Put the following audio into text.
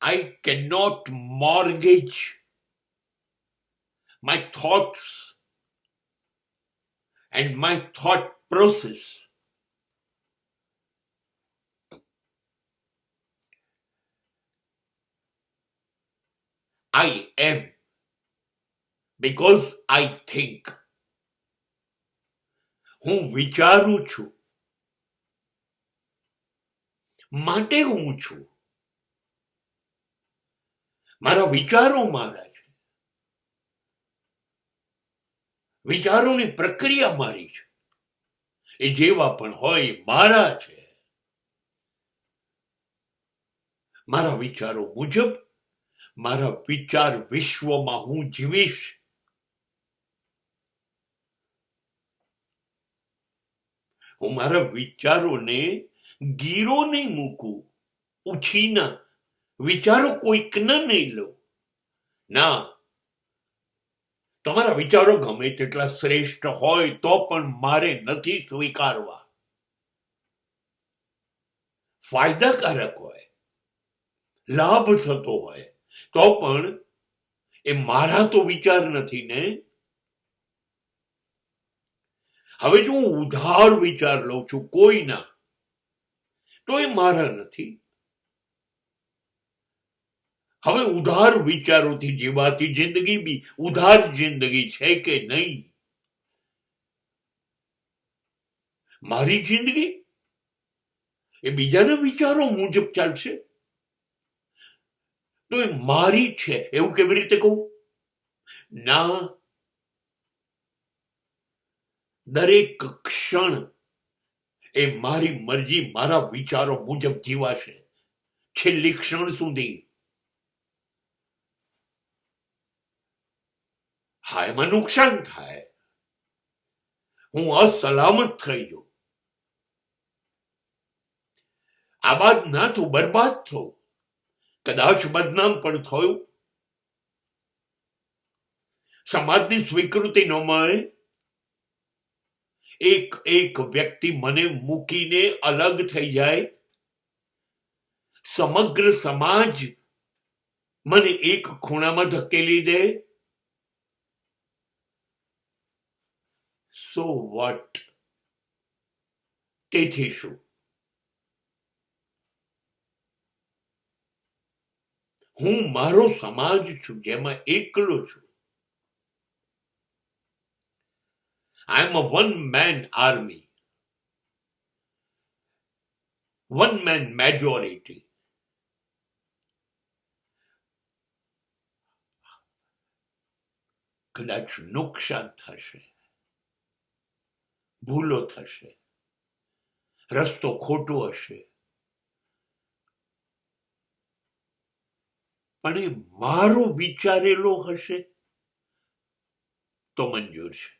I cannot mortgage my thoughts and my thought process. I am because I think. હું વિચારું છું માટે હું છું. મારા વિચારો મારા છે. વિચારોની પ્રક્રિયા મારી છે. એ જેવા પણ હોય મારા છે. મારા વિચારો મુજબ મારા વિચાર વિશ્વમાં હું જીવીશ. હું મારા વિચારોને ગીરો નહીં મૂકું, ઉછીના વિચારો કોઈકના નહીં લઉં. ના, તમારા વિચારો ગમે તેટલા શ્રેષ્ઠ હોય તો પણ મારે નથી સ્વીકારવા. ફાયદાકારક હોય, લાભ થતો હોય તો પણ એ મારા તો વિચાર નથી ને. હવે જો હું ઉધાર વિચાર લઉં છું કોઈના, તો એ મારા નથી. હવે ઉધાર વિચારોથી જીવાતી જિંદગી બી ઉધાર જિંદગી છે કે નહીં? મારી જિંદગી એ બીજાના વિચારો મુજબ ચાલશે તો એ મારી છે એવું કેવી રીતે કહું? ના, દરેક ક્ષણ એ મારી મરજી મારા વિચારો મુજબ જીવાશે છેલ્લી ક્ષણ સુધી. હા, એમાં નુકસાન થાય, હું અસલામત થઈ જાઉં, આબાદ ના થયું, બરબાદ થયું, કદાચ બદનામ પણ થયું, સમાજની સ્વીકૃતિ ન મળે, એક એક વ્યક્તિ મને મૂકીને અલગ થઈ જાય, સમગ્ર સમાજ મને એક ખૂણામાં ધકેલી દે, સો વોટ? તેથી શું? હું મારો સમાજ છું જેમાં એકલો છું. I am a one-man army, one-man majority. કદાચ નુકસાન થશે, ભૂલો થશે, રસ્તો ખોટો હશે, પણ એ મારો વિચારેલો હશે તો મંજૂર છે.